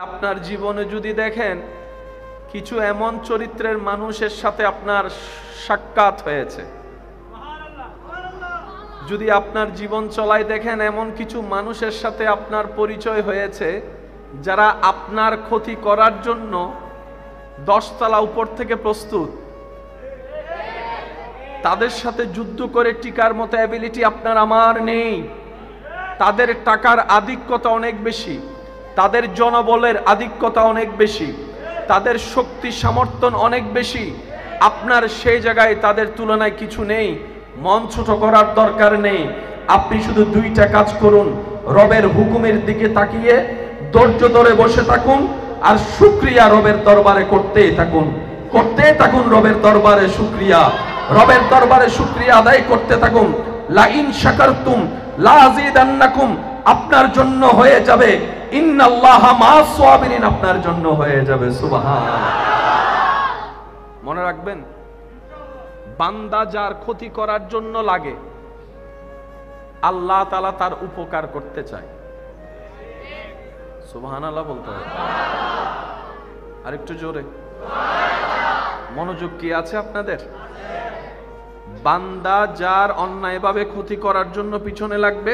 আপনার জীবনে যদি দেখেন কিছু এমন চরিত্রের মানুষের সাথে আপনার সাক্ষাৎ হয়েছে, যদি আপনার জীবন চলায় দেখেন এমন কিছু মানুষের সাথে আপনার পরিচয় হয়েছে যারা আপনার ক্ষতি করার জন্য 10 তলা উপর থেকে প্রস্তুত, তাদের সাথে যুদ্ধ করে টিকার মতো অ্যাবিলিটি আপনার আমার নেই। তাদের টাকার আধিক্যতা অনেক বেশি, তাদের জনবলের আধিক্যতা অনেক বেশি, তাদের শক্তি সামর্থ্য অনেক বেশি। আপনার সেই জায়গায় তাদের তুলনায় কিছু নেই। মন ছোট করার দরকার নেই। আপনি শুধু 2টা কাজ করুন, রবের হুকুমের দিকে তাকিয়ে ধৈর্য ধরে বসে থাকুন আর শুকরিয়া রবের দরবারে করতেই থাকুন, করতেই থাকুন। রবের দরবারে শুকরিয়া, রবের দরবারে শুকরিয়া আদায় করতে থাকুন। লা ইন শাকারতুম লা আযীদান্নাকুম আপনার জন্য হয়ে যাবে, ইন্নাল্লাহা মা'আস সাবিরিন আপনার জন্য হয়ে যাবে। সুবহানাল্লাহ। মনে রাখবেন, বান্দা যার ক্ষতি করার জন্য লাগে, আল্লাহ তাআলা তার উপকার করতে চায়। সুবহানাল্লাহ বলতে হবে। আরেকটু জোরে মনোযোগ কি আছে আপনাদের? বান্দা যার অন্যায়ভাবে ক্ষতি করার জন্য পিছনে লাগবে,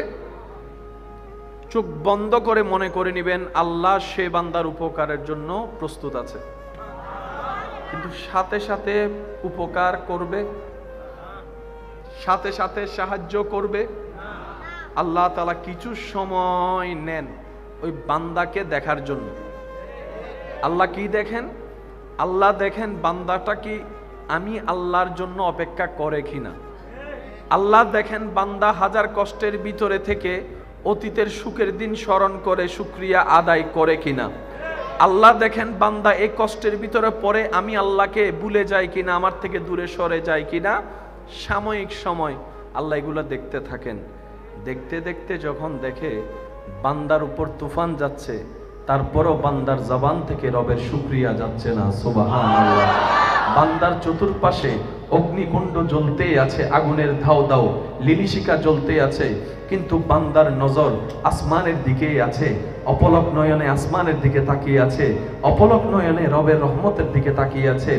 চোখ বন্ধ করে মনে করে নেবেন আল্লাহ সে বান্দার উপকারের জন্য প্রস্তুত আছে। কিন্তু সাথে সাথে উপকার করবে, সাথে সাথে সাহায্য করবে। আল্লাহ তাআলা কিছু সময় নেন ওই বান্দাকে দেখার জন্য। আল্লাহ কি দেখেন? আল্লাহ দেখেন বান্দাটা কি আমি আল্লাহর জন্য অপেক্ষা করে কিনা। আল্লাহ দেখেন বান্দা হাজার কষ্টের ভিতরে থেকে অতীতের সুখের দিন স্মরণ করে শুকরিয়া আদায় করে কিনা। আল্লাহ দেখেন বান্দা এই কষ্টের ভিতরে পড়ে আমি আল্লাহকে ভুলে যাই কিনা, আমার থেকে দূরে সরে যায় কিনা। সাময়িক সময় আল্লাহ এগুলো দেখতে থাকেন। দেখতে দেখতে যখন দেখে বান্দার উপর তুফান যাচ্ছে, তারপরও বান্দার জবান থেকে রবের শুকরিয়া যাচ্ছে না। সুবহানাল্লাহ। বান্দার চতুর্পাশে অগ্নিকুণ্ড জ্বলতেই আছে, আগুনের ধাও দাও লিলিশিকা জ্বলতে আছে, কিন্তু বান্দার নজর আসমানের দিকেই আছে। অপলক নয়নে আসমানের দিকে তাকিয়ে আছে, অপলক নয়নে রবের রহমতের দিকে তাকিয়ে আছে।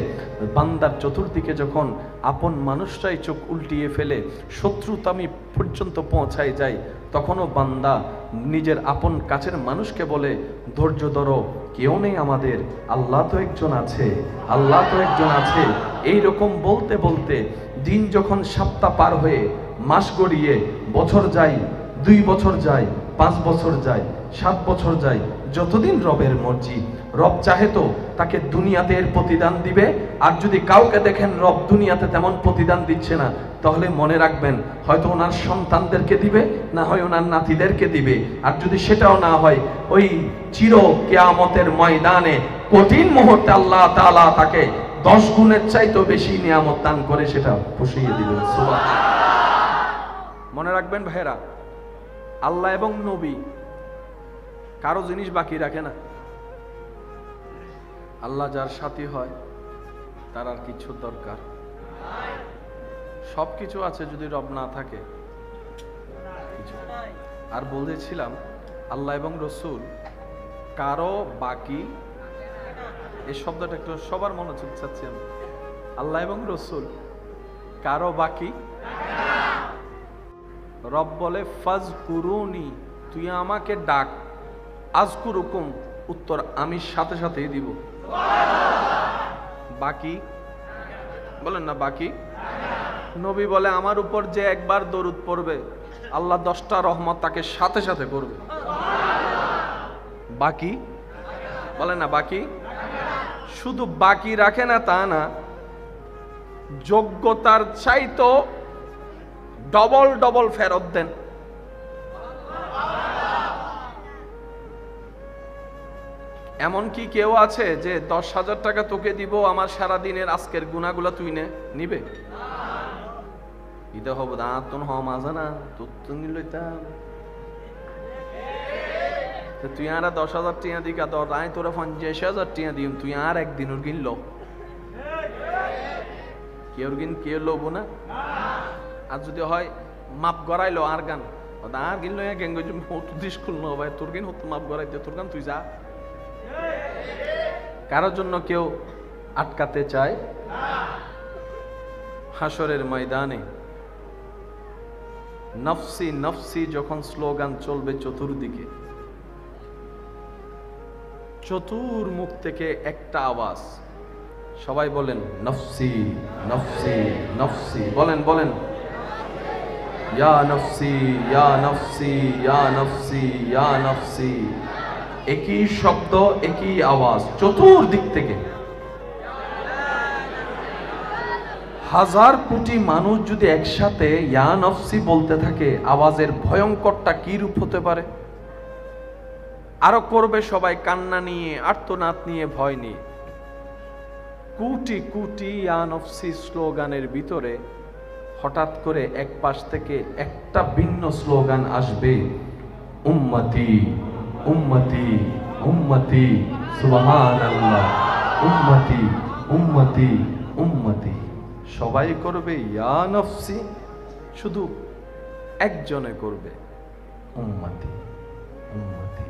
বান্দার চতুর্দিকে যখন আপন মানুষরাই চোখ উল্টিয়ে ফেলে, শত্রুতামি পর্যন্ত পৌঁছায় যায়, তখনও বান্দা নিজের আপন কাছের মানুষকে বলে ধৈর্য ধরো, কেউ নেই আমাদের, আল্লাহ তো একজন আছে, আল্লাহ তো একজন আছে। এই রকম বলতে বলতে দিন যখন সপ্তাহ পার হয়ে মাস গড়িয়ে বছর যায়, 2 বছর যায়, 5 বছর যায়, 7 বছর যায়, যতদিন রবের মর্জি। রব চাহে তো তাকে দুনিয়াতে এর প্রতিদান দিবে। আর যদি কাউকে দেখেন রব দুনিয়াতে তেমন প্রতিদান দিচ্ছে না, তাহলে মনে রাখবেন হয়তো ওনার সন্তানদেরকে দিবে, না হয় ওনার নাতিদেরকে দিবে। আর যদি সেটাও না হয়, ওই চির কিয়ামতের ময়দানে কঠিন মুহূর্তে আল্লাহ তাআলা তাকে 10 গুণের চাইতেও বেশি নিয়ামত দান করে সেটা বসিয়ে দিবেন। সুবহানাল্লাহ। মনে রাখবেন ভাইরা, আল্লাহ এবং নবী কারো জিনিস বাকি রাখে না। আল্লাহ যার সাথী হয় তার আর কিছু দরকার, সবকিছু আছে যদি রব না থাকে কিছু। আর বলেছিলাম আল্লাহ এবং রসুল কারো বাকি, এই শব্দটা একটু সবার মনোযোগ চাচ্ছি আমি। আল্লাহ এবং রসুল কারো বাকি। রব বলে ফাজকুরুনি, তুই আমাকে ডাক, আজকুরুকুম, উত্তর আমি সাথে সাথেই দিব। বাকি বলেন না বাকি। নবী বলে আমার উপর যে একবার দরুদ পড়বে আল্লাহ 10টা রহমত তাকে সাথে সাথে করবে। বাকি বলেন না বাকি। শুধু বাকি রাখে না তা না, যোগ্যতার চাইতো ডবল ডবল ফেরত দেন। এমন কি কেউ আছে যে 10,000 টাকা তোকে দিব, আমার সারা দিনের আজকের গুনাহগুলো তুই নিবে? ইদা হব দাঁতন হওয়া মাজা না তোর তো নিলইতাম, তুই আর 10,000 টাকা দিকা দর আয়, তোরা 50,000 টাকা দিম, তুই আর একদিন ওর কিনলো কেউ লোব না। আর যদি হয় মাপ গড়াইলো আর গান আর গিনলো গেঙ্গ স্কুল ন ভাই, তোর গিন হতো মাপ গড়াই দে, তোর গান তুই যা। কারোর জন্য কেউ আটকাতে চায়? হাসরের ময়দানে নফসি নফসি যখন স্লোগান চলবে চতুর্দিকে, চতুর্মুখ থেকে একটা আওয়াজ, সবাই বলেন নফসি নফসি নফসি, বলেন বলেন ইয়া নফসি ইয়া নফসি ইয়া নফসি ইয়া নফসি। একই শব্দ, একই আওয়াজ চতুর্দিক থেকে। হাজার কোটি মানুষ যদি একসাথে ইয়া নফসি বলতে থাকে, আওয়াজের ভয়ঙ্করটা কি রূপ হতে পারে? আরো করবে সবাই কান্না নিয়ে, আর্তনাদ নিয়ে, ভয় নিয়ে। কোটি কোটি ইয়া নফসি স্লোগানের ভিতরে হঠাৎ করে এক পাশ থেকে একটা ভিন্ন স্লোগান আসবে, উম্মতি উম্মতি উম্মতি সুবহানাল্লাহ, উম্মতি উম্মতি উম্মতি। সবাই করবে ইয়া নফসি, শুধু একজনে করবে উম্মতি উম্মতি।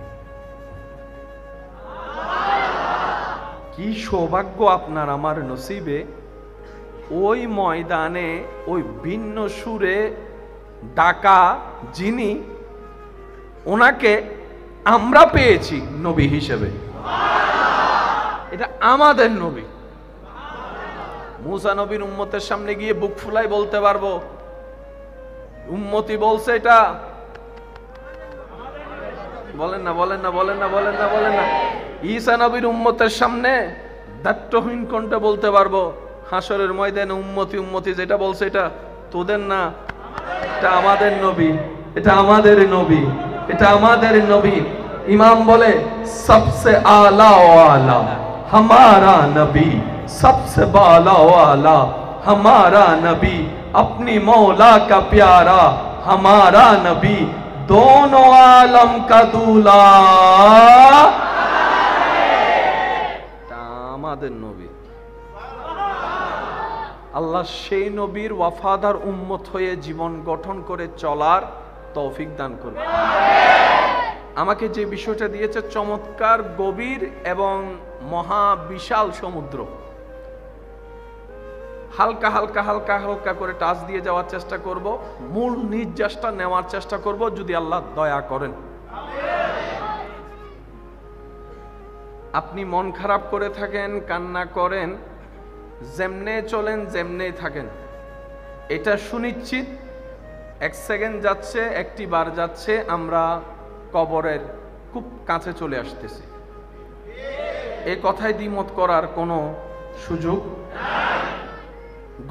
কি সৌভাগ্য আপনার আমার নসিবে, ওই ময়দানে ওই ভিন্ন সুরে ডাকা যিনি, ওনাকে আমরা পেয়েছি নবী হিসেবে। এটা আমাদের নবী। মুসা নবীর উম্মতের সামনে গিয়ে বুক ফুলাই বলতে পারবো উম্মতি বলছে, এটা বলেন না বলেন না বলেন না বলেন না বলেন না। ঈসা নবীর উম্মতের সামনে দায়িত্বহীন কণ্ঠে বলতে পারবো হাসরের ময়দানে উম্মতি উম্মতি যেটা বলছে এটা তোদের না, এটা আমাদের নবী, এটা আমাদের নবী, এটা আমাদের নবী। ইমাম বলে সবসে আলা ওয়ালা हमारा नबी, सबसे बाला वाला हमारा नबी, अपनी मौला का प्यारा हमारा नबी, दोनों आलम का दूल्हा আমাদের নবী। আল্লাহ সেই নবীর ওয়াফাদার উম্মত হয়ে জীবন গঠন করে চলার তৌফিক দান করুন। আমাকে যে বিষয়টা দিয়েছে চমৎকার, গভীর এবং মহা বিশাল সমুদ্র, হালকা হালকা হালকা হালকা করে টাচ দিয়ে যাওয়ার চেষ্টা করব, মূল নির্যাসটা নেওয়ার চেষ্টা করব যদি আল্লাহ দয়া করেন। আপনি মন খারাপ করে থাকেন, কান্না করেন, যেমনে চলেন যেমনে থাকেন, এটা সুনিশ্চিত এক সেকেন্ড যাচ্ছে, একটি বার যাচ্ছে, আমরা কবরের খুব কাছে চলে আসতেছি। এই কথায় দ্বিমত করার কোনো সুযোগ।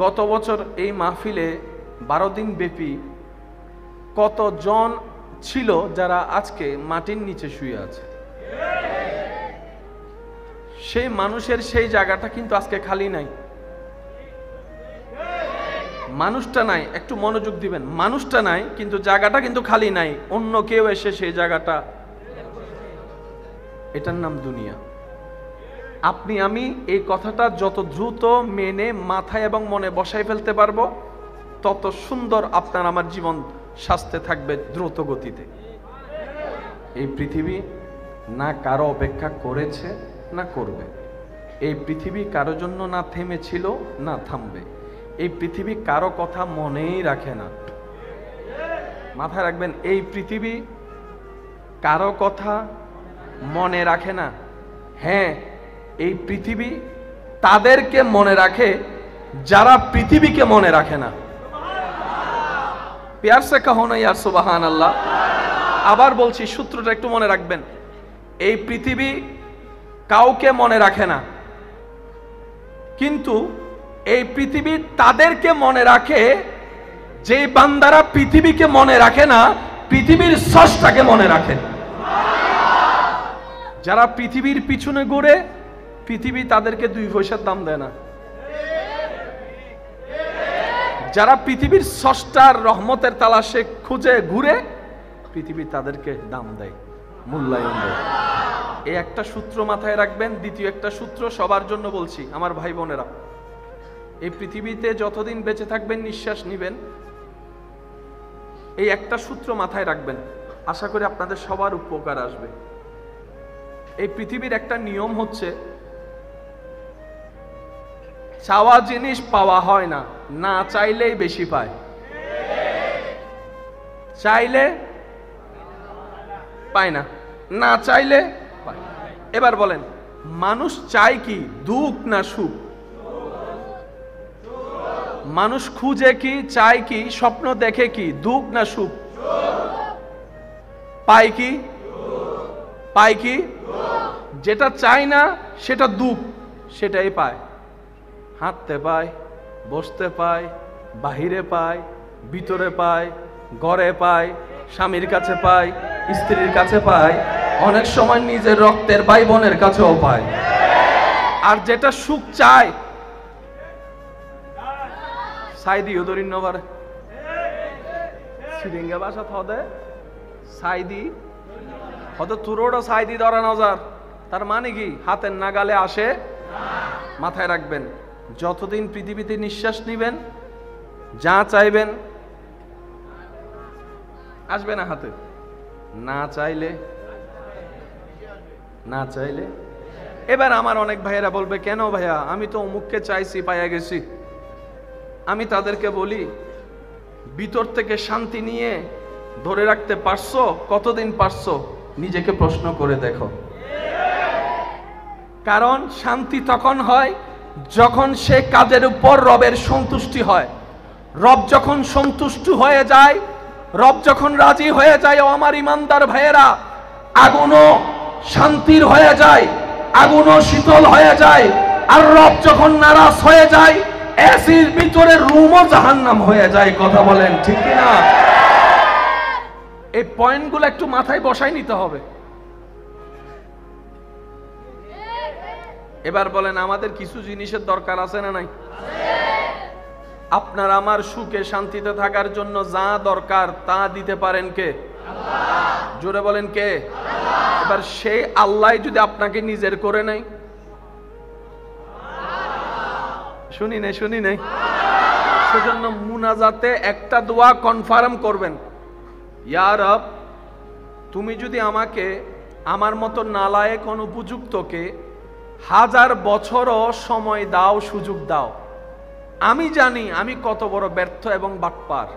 গত বছর এই মাহফিলে 12 দিন ব্যাপী কতজন ছিল যারা আজকে মাটির নিচে শুয়ে আছে? সেই মানুষের সেই জায়গাটা কিন্তু আজকে খালি নাই। মানুষটা নাই, একটু মনোযোগ দিবেন, মানুষটা নাই কিন্তু জায়গাটা কিন্তু খালি নাই, অন্য কেউ এসে সেই জায়গাটা, এটার নাম দুনিয়া। আপনি আমি এই কথাটা যত দ্রুত মেনে মাথায় এবং মনে বসাই ফেলতে পারবো, তত সুন্দর আপনার আমার জীবন স্বাস্থ্যে থাকবে দ্রুত গতিতে। এই পৃথিবী না কারো অপেক্ষা করেছে না করবে, এই পৃথিবী কারো জন্য না থেমেছিল না থামবে, এই পৃথিবী কারো কথা মনেই রাখে না। মাথায় রাখবেন, এই পৃথিবী কারো কথা মনে রাখে না। হ্যাঁ, এই পৃথিবী তাদেরকে মনে রাখে যারা পৃথিবীকে মনে রাখে না। প্যার সে কহো না ইয়ার সুবহান আল্লাহ। আবার বলছি, সূত্রটা একটু মনে রাখবেন, এই পৃথিবী কাউকে মনে রাখে না, কিন্তু এই পৃথিবী তাদেরকে মনে রাখে যে বান্দারা পৃথিবীকে মনে রাখে না, পৃথিবীর স্রষ্টাকে মনে রাখে। যারা পৃথিবীর পিছনে ঘুরে, পৃথিবী তাদেরকে 2 পয়সার দাম দেয় না। যারা পৃথিবীর স্রষ্টার রহমতের তালাশে খুঁজে ঘুরে, পৃথিবী তাদেরকে দাম দেয়, মূল্যায়ন দেয়। এই একটা সূত্র মাথায় রাখবেন। দ্বিতীয় একটা সূত্র সবার জন্য বলছি, আমার ভাই বোনেরা, এই পৃথিবীতে যতদিন বেঁচে থাকবেন, নিঃশ্বাস নিবেন, এই একটা সূত্র মাথায় রাখবেন, আশা করি আপনাদের সবার উপকার আসবে। এই পৃথিবীর একটা নিয়ম হচ্ছে, চাওয়া জিনিস পাওয়া হয় না, না চাইলেই বেশি পায়। চাইলে পায় না, না চাইলে পায়। এবার বলেন, মানুষ চায় কি, দুঃখ না সুখ? মানুষ খুঁজে কি, চায় কি, স্বপ্ন দেখে কি, দুঃখ না সুখ? পায় কি? পায় কি? যেটা চায় না সেটা দুঃখ, সেটাই পায়। হাঁটতে পায়, বসতে পায়, বাহিরে পায়, ভিতরে পায়, ঘরে পায়, স্বামীর কাছে পায়, স্ত্রীর কাছে পায়, অনেক সময় নিজের রক্তের ভাই বোনের কাছেও পায়। আর যেটা সুখ চায়, সাইদি উদরিন নবার সিরিঙ্গা ভাষা থদে সাইদি হয়তো তুরোটা সাইদি ধরা নজার, তার মানে কি হাতের নাগালে আসে। মাথায় রাখবেন, যতদিন পৃথিবীতে নিঃশ্বাস নিবেন, যা চাইবেন আসবে না হাতে। না চাইলে, না চাইলে। এবার আমার অনেক ভাইয়েরা বলবে, কেন ভাইয়া, আমি তো অমুককে চাইছি, পাইয়া গেছি। আমি তাদেরকে বলি, ভিতর থেকে শান্তি নিয়ে ধরে রাখতে পারছো? কতদিন পারছো? নিজেকে প্রশ্ন করে দেখো। কারণ শান্তি তখন হয় যখন সে কাজের উপর রবের সন্তুষ্টি হয়। রব যখন সন্তুষ্ট হয়ে যায়, রব যখন রাজি হয়ে যায়, ও আমার ইমানদার ভাইয়েরা, আগুনও শান্তির হয়ে যায়, আগুনও শীতল হয়ে যায়। আর রব যখন নারাজ হয়ে যায়, এসির ভিতরে রুমও জাহান্নাম হয়ে যায়। কথা বলেন ঠিক কিনা? এই পয়েন্টগুলো একটু মাথায় বসাই নিতে হবে। এবার বলেন, আমাদের কিছু জিনিসের দরকার আছে না নাই? আপনার আমার সুখে শান্তিতে থাকার জন্য যা দরকার তা দিতে পারেন কে? জোরে বলেন কে? এবার সেই আল্লাহ যদি আপনাকে নিজের করে নেয়, শুনি নাই, সেজন্য মুনাজাতে একটা দোয়া কনফার্ম করবেন, ইয়া রব, তুমি যদি আমাকে, আমার মতো নালায়েক অনুপযুক্তকে 1000 বছরও সময় দাও, সুযোগ দাও, আমি জানি আমি কত বড় ব্যর্থ এবং বাটপার।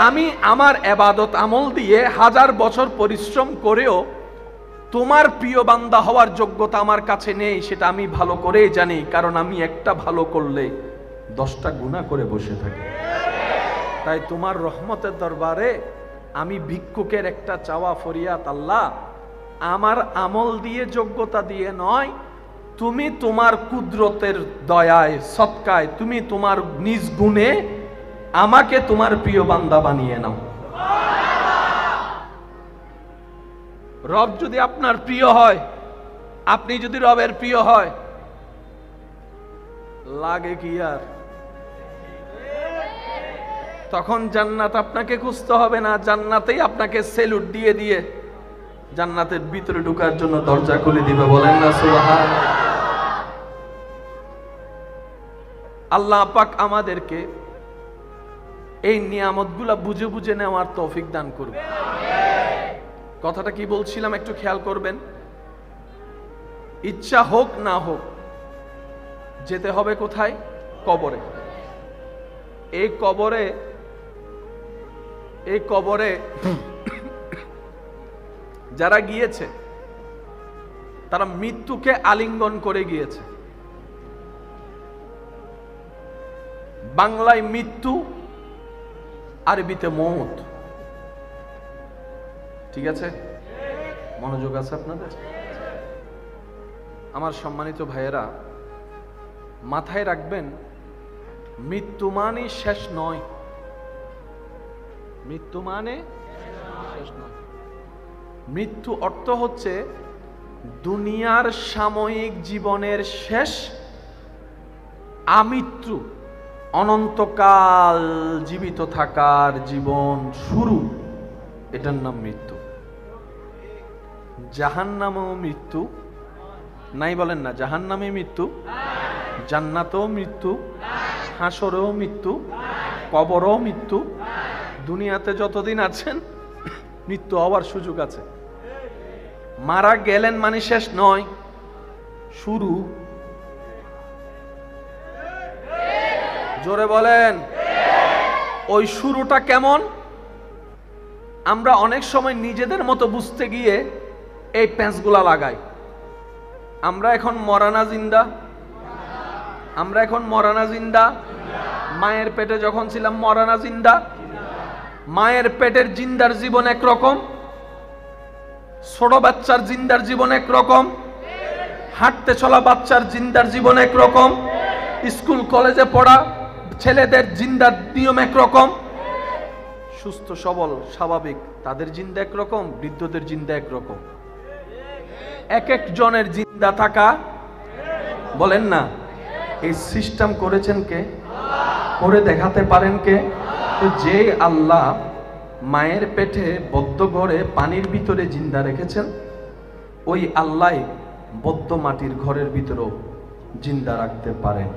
আমি আমার ইবাদত আমল দিয়ে 1000 বছর পরিশ্রম করেও তোমার প্রিয় বান্দা হওয়ার যোগ্যতা আমার কাছে নেই, সেটা আমি ভালো করেই জানি। কারণ আমি একটা ভালো করলে 10টা গুনাহ করে বসে থাকি। তাই তোমার রহমতের দরবারে আমি ভিক্ষুকের একটা চাওয়া ফরিয়াদ, আল্লাহ, আমার আমল দিয়ে, যোগ্যতা দিয়ে নয়, তুমি তোমার কুদরতের দয়ায়, সৎকায়, তুমি তোমার নিজ গুণে আমাকে তোমার প্রিয় বান্দা বানিয়ে নাও। রব যদি আপনার প্রিয় হয়, আপনি যদি রবের প্রিয় হয়, লাগে কি আর? তখন জান্নাত আপনাকে খুঁজতে হবে না, জান্নাতেই আপনাকে সেলুট দিয়ে দিয়ে জান্নাতের ভিতরে ঢোকার জন্য দরজা খুলে দিবে। বলেন না সুবহানাল্লাহ। আল্লাহ পাক আমাদেরকে এই নিয়ামতগুলা বুঝে বুঝে নেওয়ার তৌফিক দান করবে। কথাটা কি বলছিলাম একটু খেয়াল করবেন। ইচ্ছা হোক না হোক, যেতে হবে কোথায়? কবরে। এই কবরে যারা গিয়েছে তারা মৃত্যুকে আলিঙ্গন করে গিয়েছে। বাংলায় মৃত্যু, আরবিতে মৌত। ঠিক আছে? মনোযোগ আছে আপনাদের? আমার সম্মানিত ভাইয়েরা, মাথায় রাখবেন, মৃত্যু মানে শেষ নয়। মৃত্যু মানে শেষ নয়। মৃত্যু অর্থ হচ্ছে দুনিয়ার সাময়িক জীবনের শেষ, আমৃত্যু অনন্তকাল জীবিত থাকার জীবন শুরু, এটার নাম মৃত্যু। জাহান্নামেও মৃত্যু নাই, বলেন না? জাহান্নামে মৃত্যু, জান্নাতেও মৃত্যু, হাসরেও মৃত্যু, কবরেও মৃত্যু। দুনিয়াতে যতদিন আছেন মৃত্যু হওয়ার সুযোগ আছে। মারা গেলেন মানে শেষ নয়, শুরু। জোরে বলেন। ওই শুরুটা কেমন? আমরা অনেক সময় নিজেদের মতো বুঝতে গিয়ে এই প্যাঁচগুলা লাগাই। আমরা এখন মরানা জিন্দা, আমরা এখন মরানা জিন্দা। মায়ের পেটে যখন ছিলাম মরানা জিন্দা। মায়ের পেটের জিন্দার জীবন একরকম, ছোট বাচ্চার জিন্দার জীবন একরকম, হাঁটতে চলা বাচ্চার জিন্দার জীবন একরকম, স্কুল কলেজে পড়া ছেলেদের জিন্দার নিয়ম একরকম, সুস্থ সবল স্বাভাবিক তাদের জিন্দা একরকম, বৃদ্ধদের জিন্দা একরকম। এক এক জনের জিন্দা থাকা, বলেন না, এই সিস্টেম করেছেন কে? করে দেখাতে পারেন কে? তো যে আল্লাহ মায়ের পেটে বদ্ধ ঘরে পানির ভিতরে জিন্দা রেখেছেন, ওই আল্লাহ বদ্ধ মাটির ঘরের ভিতরেও জিন্দা রাখতে পারেন,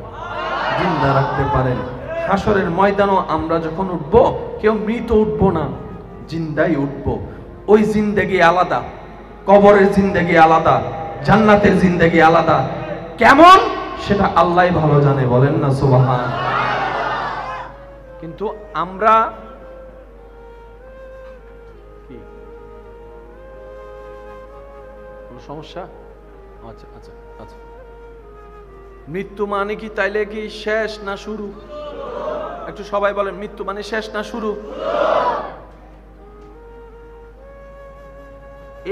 জিন্দা রাখতে পারেন। হাসরের ময়দানও আমরা যখন উঠব, কেউ মৃত উঠব না, জিন্দাই উঠব। ওই জিন্দেগি আলাদা, কবরের জিন্দেগি আলাদা, জান্নাতের জিন্দেগি আলাদা। কেমন সেটা আল্লাহ ভালো জানে, বলেন না সুবহান। কিন্তু আমরা কি কোনো সমস্যা? আচ্ছা আচ্ছা আচ্ছা। মৃত্যু মানে কি তাইলে কি শেষ না শুরু? একটু সবাই বলেন, মৃত্যু মানে শেষ না শুরু?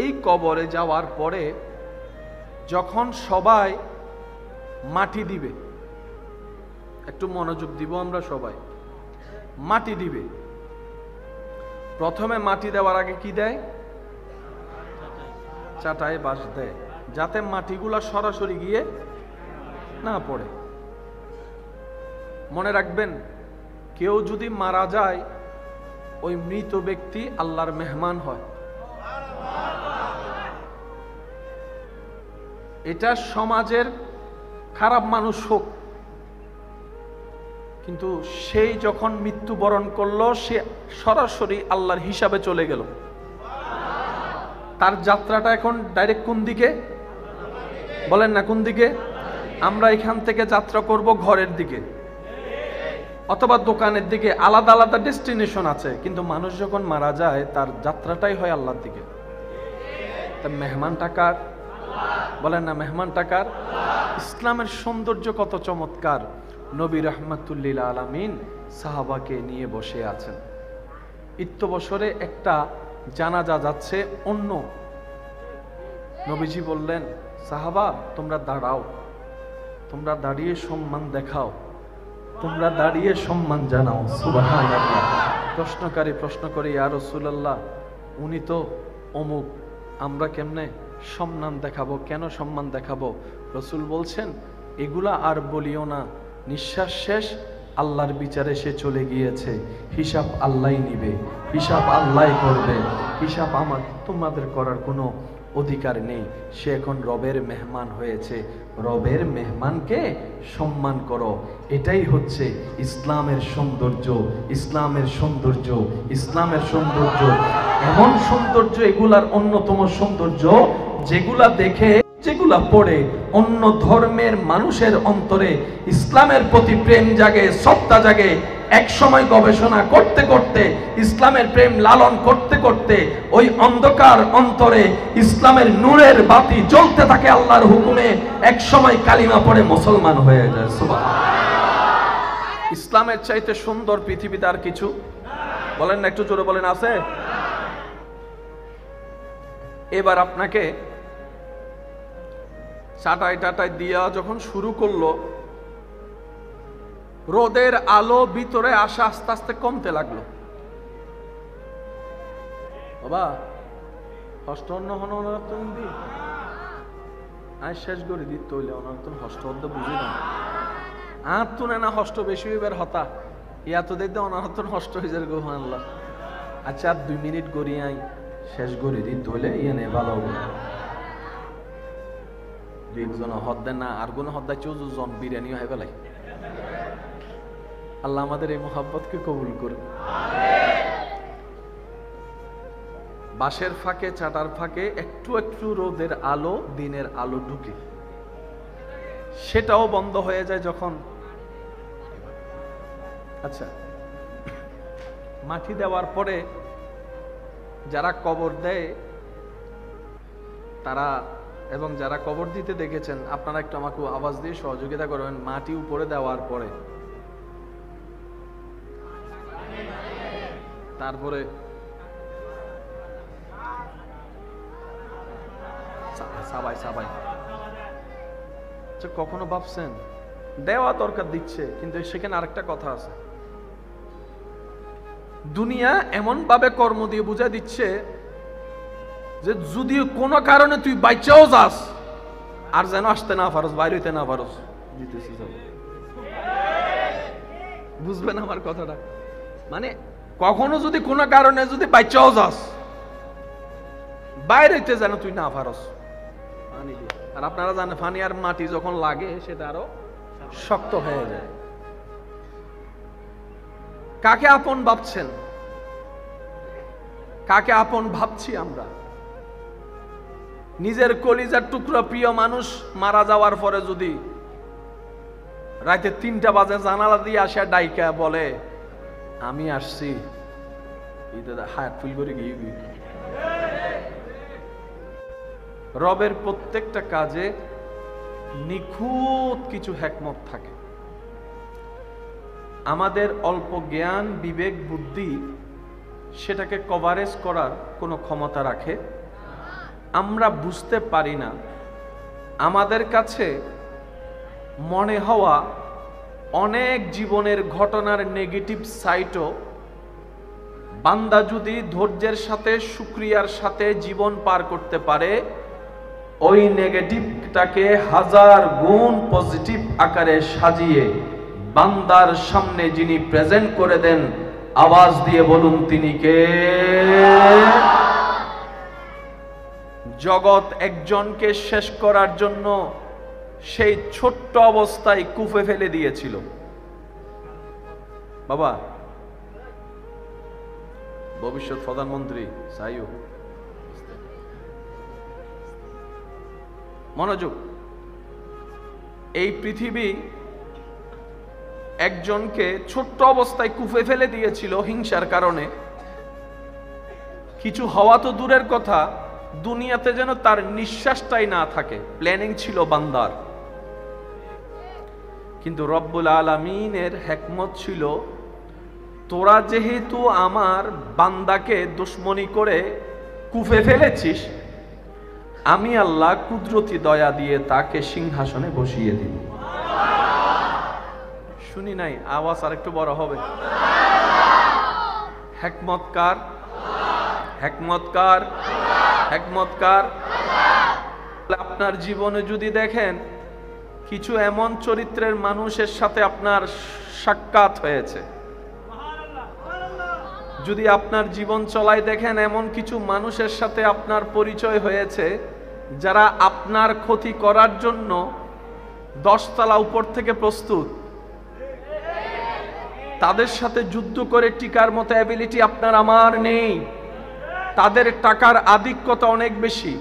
এই কবরে যাওয়ার পরে যখন সবাই মাটি দিবে, একটু মনোযোগ দিব, আমরা সবাই মাটি দিবে। প্রথমে মাটি দেওয়ার আগে কি দেয়? চাটাই বাঁশ দেয়, যাতে মাটিগুলা সরাসরি গিয়ে না পড়ে। মনে রাখবেন, কেউ যদি মারা যায়, ওই মৃত ব্যক্তি আল্লাহর মেহমান হয়। এটা সমাজের খারাপ মানুষ হোক, কিন্তু সেই যখন মৃত্যুবরণ করলো, সে সরাসরি আল্লাহর হিসাবে চলে গেল। তার যাত্রাটা এখন ডাইরেক্ট কোন দিকে? বলেন না কোন দিকে? আমরা এখান থেকে যাত্রা করব ঘরের দিকে অথবা দোকানের দিকে, আলাদা আলাদা ডেস্টিনেশন আছে, কিন্তু মানুষ যখন মারা যায় তার যাত্রাটাই হয় আল্লাহর দিকে। তা মেহমানটা কার? বলেন না, মেহমানটা কার? ইসলামের সৌন্দর্য কত চমৎকার! নবী রাহমাতুল্লিল আলামিন সাহাবাকে নিয়ে বসে আছেন। বছরে একটা জানাজা যাচ্ছে অন্য। নবীজি বললেন, সাহাবা তোমরা দাঁড়াও, তোমরা দাঁড়িয়ে সম্মান দেখাও, তোমরা দাঁড়িয়ে সম্মান জানাও। সুবহানাল্লাহ। প্রশ্নকারী প্রশ্ন করে, ইয়া রাসূলুল্লাহ, উনি তো অমুক, আমরা কেমনে সম্মান দেখাবো? কেন সম্মান দেখাবো? রাসূল বলছেন, এগুলা আর বলিও না, নিঃশ্বাস শেষ, আল্লাহর বিচারে সে চলে গিয়েছে, হিসাব আল্লাহই নিবে, হিসাব আল্লাহই করবে, হিসাব আমার তোমাদের করার কোনো অধিকার নেই। সে এখন রবের মেহমান হয়েছে, রবের মেহমানকে সম্মান করো। এটাই হচ্ছে ইসলামের সৌন্দর্য, ইসলামের সৌন্দর্য, ইসলামের সৌন্দর্য। এমন সৌন্দর্য, এগুলার অন্যতম সৌন্দর্য, যেগুলা দেখে, যেগুলা পড়ে অন্য ধর্মের মানুষের অন্তরে ইসলামের প্রতি প্রেম জাগে, শ্রদ্ধা জাগে। এক সময় গবেষণা করতে করতে, ইসলামের প্রেম লালন করতে করতে ওই অন্ধকার অন্তরে ইসলামের নূরের বাতি জ্বলতে থাকে আল্লাহর হুকুমে। এক সময় কালিমা পড়ে মুসলমান হয়ে যায়। সুবহানাল্লাহ। ইসলামের চাইতে সুন্দর পৃথিবীতে আর কিছু? বলেন না, একটু জোরে বলেন, আছে? এবার আপনাকে চাটাই টাটাই দিয়া যখন শুরু করলো, রোদের আলো ভিতরে আসা আস্তে আস্তে কমতে লাগলো। বাবা হস্ত অন্য হন অনর্থন দি আয় শেষ করে দিত তৈলে অনর্থন হস্ত অর্ধ বুঝি না আর তো না হস্ত বেশি হইবার হতা ইয়া তো দেখতে অনর্থন হস্ত হয়ে যায় গো আল্লাহ। আচ্ছা 2 মিনিট গড়ি আই শেষ করে দিত তৈলে ইয়ে নে ভালো হবে। একজন হদ্দা না আর কোন হদ্দা 14 জন বিরিয়ানি হয়ে বেলাই। আল্লাহ আমাদের এই মোহাব্বতকে কবুল করুন। বাঁশের ফাঁকে, চাটার ফাঁকে একটু একটু রোদের আলো, দিনের আলো ঢুকে, সেটাও বন্ধ হয়ে যায় যখন আচ্ছা, মাটি দেওয়ার পরে যারা কবর দেয় তারা, এবং যারা কবর দিতে দেখেছেন, আপনারা একটু আমাকে আওয়াজ দিয়ে সহযোগিতা করবেন। মাটি উপরে দেওয়ার পরে তারপরে সাবাই সাবাই, কখনো ভাবছেন দেওয়া দরকার, দিচ্ছে, কিন্তু সেখানে আরেকটা কথা আছে। দুনিয়া এমন ভাবে কর্ম দিয়ে বুঝা দিচ্ছে যে যদি কোনো কারণে তুই বাইচাও যাস আর যেন আসতে না পারস, বাইরে হইতে না পারস, দিতেছি। বুঝবেন আমার কথাটা? মানে কখনো যদি কোনো কারণে যদি বাইচাও যাস, বাইরে হইতে যেন তুই না পারস। আর আপনারা জানেন পানি আর মাটি যখন লাগে সেটা আরো শক্ত হয়ে যায়। কাকে আপন ভাবছেন? কাকে আপন ভাবছি আমরা? নিজের কলিজার টুকরা প্রিয় মানুষ মারা যাওয়ার পরে যদি রাতে 3টা বাজে জানালা দিয়ে আসে ডাইকা বলে আমি আসছি, হায়াত ফিল করে গিয়ে রবের প্রত্যেকটা কাজে নিখুঁত কিছু হিকমত থাকে। আমাদের অল্প জ্ঞান, বিবেক, বুদ্ধি সেটাকে কভারেজ করার কোনো ক্ষমতা রাখে। আমরা বুঝতে পারি না। আমাদের কাছে মনে হওয়া অনেক জীবনের ঘটনার নেগেটিভ সাইডও বান্দা যদি ধৈর্যের সাথে, শুকরিয়ার সাথে জীবন পার করতে পারে, ওই নেগেটিভটাকে 1000 গুণ পজিটিভ আকারে সাজিয়ে বান্দার সামনে যিনি প্রেজেন্ট করে দেন, আওয়াজ দিয়ে বলুন তিনি কে? জগৎ একজনকে শেষ করার জন্য সেই ছোট্ট অবস্থায় কুফে ফেলে দিয়েছিল। বাবা, ভবিষ্যৎ প্রধানমন্ত্রী সাইয়ু, মনোযোগ। এই পৃথিবী একজনকে ছোট্ট অবস্থায় কুফে ফেলে দিয়েছিল হিংসার কারণে। কিছু হওয়া তো দূরের কথা, দুনিয়াতে যেন তার নিঃশ্বাসটাই না থাকে, প্ল্যানিং ছিল বান্দার। কিন্তু রব্বুল আলামিনের হিকমত ছিল, তোরা যেহেতু আমার বান্দাকে দুশমনি করে কুফে ফেলেছিস, আমি আল্লাহ কুদরতি দয়া দিয়ে তাকে সিংহাসনে বসিয়ে দিব। শুনি নাই, আওয়াজ আর একটু বড় হবে। হিকমতকার, হিকমতকার, হিকমতকার। আপনার জীবনে যদি দেখেন কিছু এমন চরিত্রের মানুষের সাথে আপনার সাক্ষাৎ হয়েছে, যদি আপনার জীবন চলায় দেখেন এমন কিছু মানুষের সাথে আপনার পরিচয় হয়েছে যারা আপনার ক্ষতি করার জন্য 10 তলা উপর থেকে প্রস্তুত, তাদের সাথে যুদ্ধ করে টিকার মতো অ্যাবিলিটি আপনার আমার নেই। তাদের টাকার আধিক্যতা অনেক বেশি,